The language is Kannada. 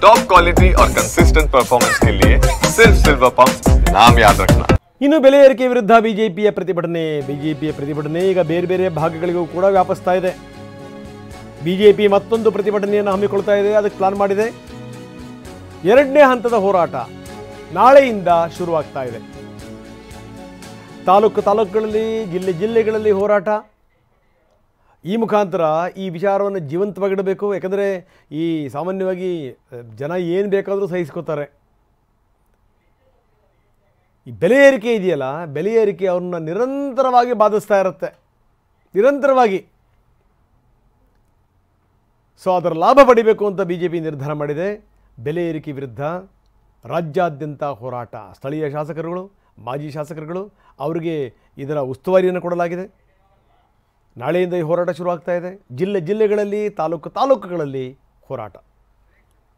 टॉप क्वालिटी और कंसिस्टेंट परफॉर्मेंस के लिए सिर्फ सिल्वर पंप नाम याद रखना। ಇನ್ನು ಬೆಲೆ ಏರಿಕೆ ವಿರುದ್ಧ ಬಿಜೆಪಿಯ ಪ್ರತಿಭಟನೆ ಈಗ ಬೇರೆ ಬೇರೆ ಭಾಗಗಳಿಗೂ ಕೂಡ ವ್ಯಾಪಿಸ್ತಾ ಇದೆ. ಬಿಜೆಪಿ ಮತ್ತೊಂದು ಪ್ರತಿಭಟನೆಯನ್ನು ಹಮ್ಮಿಕೊಳ್ತಾ ಇದೆ, ಅದಕ್ಕೆ ಪ್ಲಾನ್ ಮಾಡಿದೆ. ಎರಡನೇ ಹಂತದ ಹೋರಾಟ ನಾಳೆಯಿಂದ ಶುರುವಾಗ್ತಾ ಇದೆ. ತಾಲೂಕುಗಳಲ್ಲಿ ಜಿಲ್ಲೆಗಳಲ್ಲಿ ಹೋರಾಟ. ಈ ಮುಖಾಂತರ ಈ ವಿಚಾರವನ್ನು ಜೀವಂತವಾಗಿಡಬೇಕು. ಯಾಕಂದರೆ ಈ ಸಾಮಾನ್ಯವಾಗಿ ಜನ ಏನು ಬೇಕಾದರೂ ಸಹಿಸ್ಕೋತಾರೆ. ಈ ಬೆಲೆ ಏರಿಕೆ ಇದೆಯಲ್ಲ, ಬೆಲೆ ಏರಿಕೆ ಅವ್ರನ್ನ ನಿರಂತರವಾಗಿ ಬಾಧಿಸ್ತಾ ಇರುತ್ತೆ, ನಿರಂತರವಾಗಿ. ಸೊ ಅದರ ಲಾಭ ಪಡಿಬೇಕು ಅಂತ ಬಿಜೆಪಿ ನಿರ್ಧಾರ ಮಾಡಿದೆ. ಬೆಲೆ ಏರಿಕೆ ವಿರುದ್ಧ ರಾಜ್ಯಾದ್ಯಂತ ಹೋರಾಟ. ಸ್ಥಳೀಯ ಶಾಸಕರುಗಳು, ಮಾಜಿ ಶಾಸಕರುಗಳು ಅವರಿಗೆ ಇದರ ಉಸ್ತುವಾರಿಯನ್ನು ಕೊಡಲಾಗಿದೆ. ನಾಳೆಯಿಂದ ಈ ಹೋರಾಟ ಶುರುವಾಗ್ತಾ ಇದೆ. ಜಿಲ್ಲೆಗಳಲ್ಲಿ ತಾಲೂಕುಗಳಲ್ಲಿ ಹೋರಾಟ.